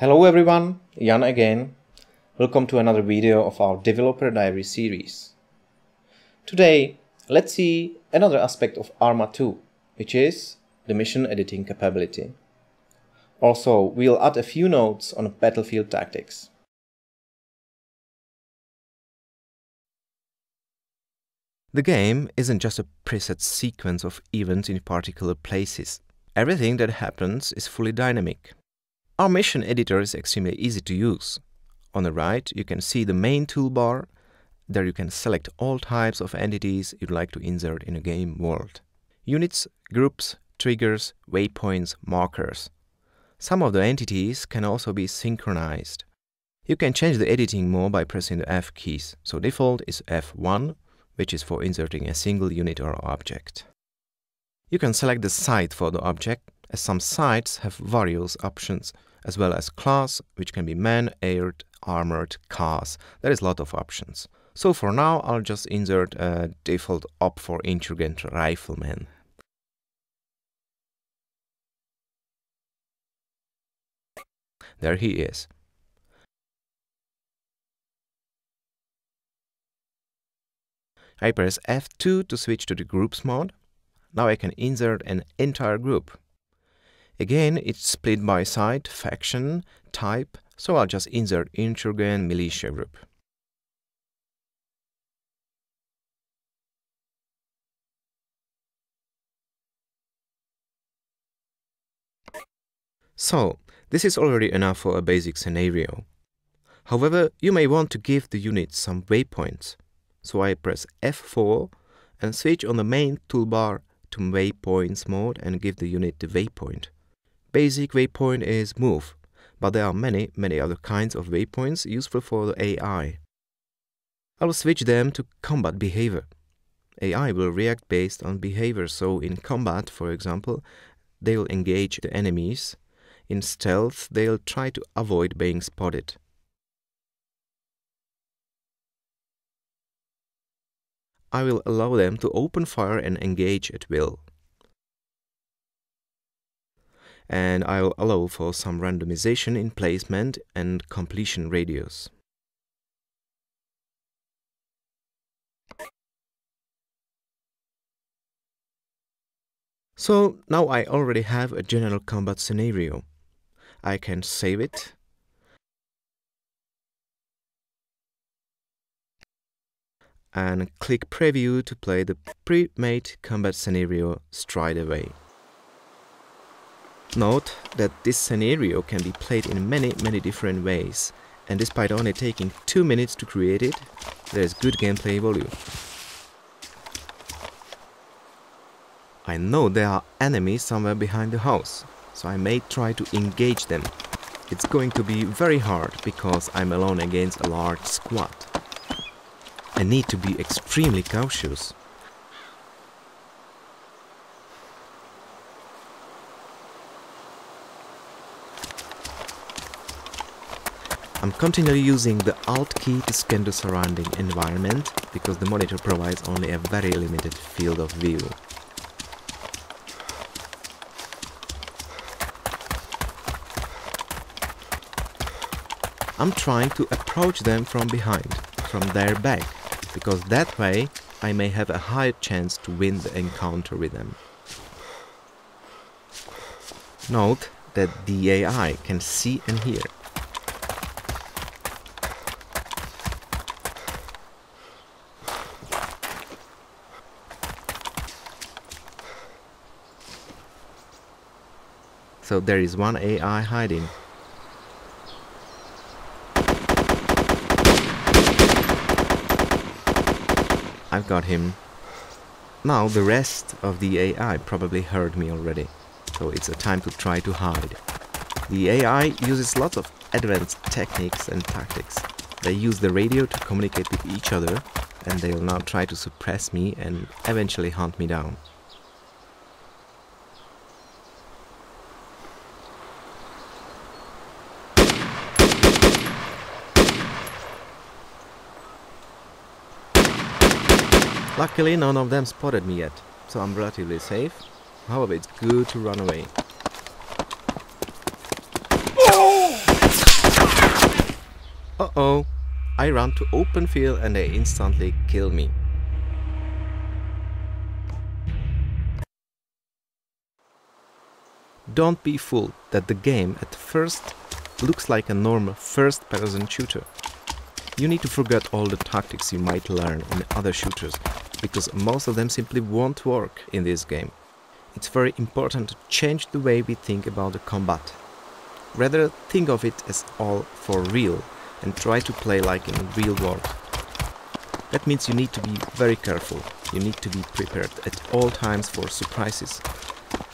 Hello everyone, Jan again. Welcome to another video of our Developer Diary series. Today, let's see another aspect of ArmA 2, which is the mission editing capability. Also, we'll add a few notes on battlefield tactics. The game isn't just a preset sequence of events in particular places. Everything that happens is fully dynamic. Our mission editor is extremely easy to use. On the right, you can see the main toolbar. There you can select all types of entities you'd like to insert in a game world. Units, groups, triggers, waypoints, markers. Some of the entities can also be synchronized. You can change the editing mode by pressing the F keys. So default is F1, which is for inserting a single unit or object. You can select the site for the object, as some sites have various options, as well as class, which can be man, aired, armored, cars. There is a lot of options. So for now, I'll just insert a default op for insurgent rifleman. There he is. I press F2 to switch to the groups mode. Now I can insert an entire group. Again, it's split by site, faction, type, so I'll just insert insurgent militia group. So, this is already enough for a basic scenario. However, you may want to give the unit some waypoints. So I press F4 and switch on the main toolbar to waypoints mode and give the unit the waypoint. Basic waypoint is move, but there are many other kinds of waypoints useful for the AI. I will switch them to combat behavior. AI will react based on behavior, so in combat, for example, they will engage the enemies. In stealth, they'll try to avoid being spotted. I will allow them to open fire and engage at will. And I will allow for some randomization in placement and completion radius. So now I already have a general combat scenario. I can save it. And click Preview to play the pre-made combat scenario straight away. Note that this scenario can be played in many different ways, and despite only taking 2 minutes to create it, there is good gameplay volume. I know there are enemies somewhere behind the house, so I may try to engage them. It's going to be very hard because I'm alone against a large squad. I need to be extremely cautious. I'm continually using the Alt key to scan the surrounding environment because the monitor provides only a very limited field of view. I'm trying to approach them from behind, from their back, because that way I may have a higher chance to win the encounter with them. Note that the AI can see and hear. So there is one AI hiding. I've got him. Now the rest of the AI probably heard me already, so it's a time to try to hide. The AI uses lots of advanced techniques and tactics. They use the radio to communicate with each other, and they'll now try to suppress me and eventually hunt me down. Luckily, none of them spotted me yet, so I'm relatively safe. However, it's good to run away. Uh-oh, I run to open field and they instantly kill me. Don't be fooled that the game at first looks like a normal first-person shooter. You need to forget all the tactics you might learn in other shooters, because most of them simply won't work in this game. It's very important to change the way we think about the combat. Rather think of it as all for real and try to play like in real world. That means you need to be very careful. You need to be prepared at all times for surprises.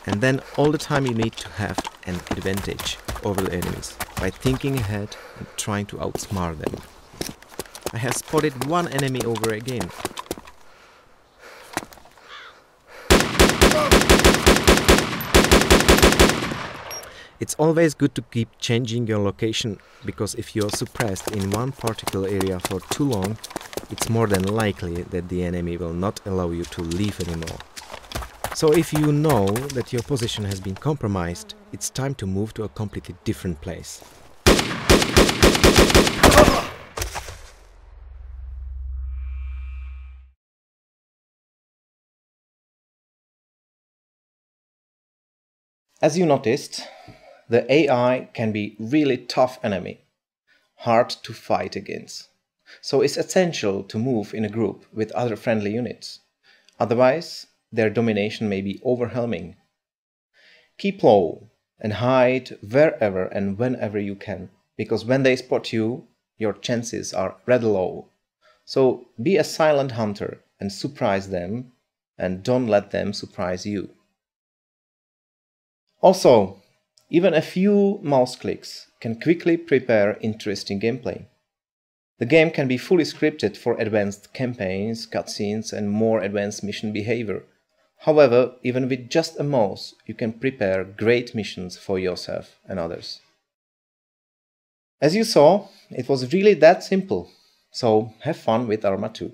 And then all the time you need to have an advantage over the enemies by thinking ahead and trying to outsmart them. I have spotted one enemy over again. It's always good to keep changing your location, because if you're suppressed in one particular area for too long, it's more than likely that the enemy will not allow you to leave anymore. So if you know that your position has been compromised, it's time to move to a completely different place. As you noticed, the AI can be really tough enemy, hard to fight against. So it's essential to move in a group with other friendly units. Otherwise, their domination may be overwhelming. Keep low and hide wherever and whenever you can, because when they spot you, your chances are rather low. So be a silent hunter and surprise them, and don't let them surprise you. Also, even a few mouse clicks can quickly prepare interesting gameplay. The game can be fully scripted for advanced campaigns, cutscenes, and more advanced mission behavior. However, even with just a mouse, you can prepare great missions for yourself and others. As you saw, it was really that simple. So have fun with ArmA 2.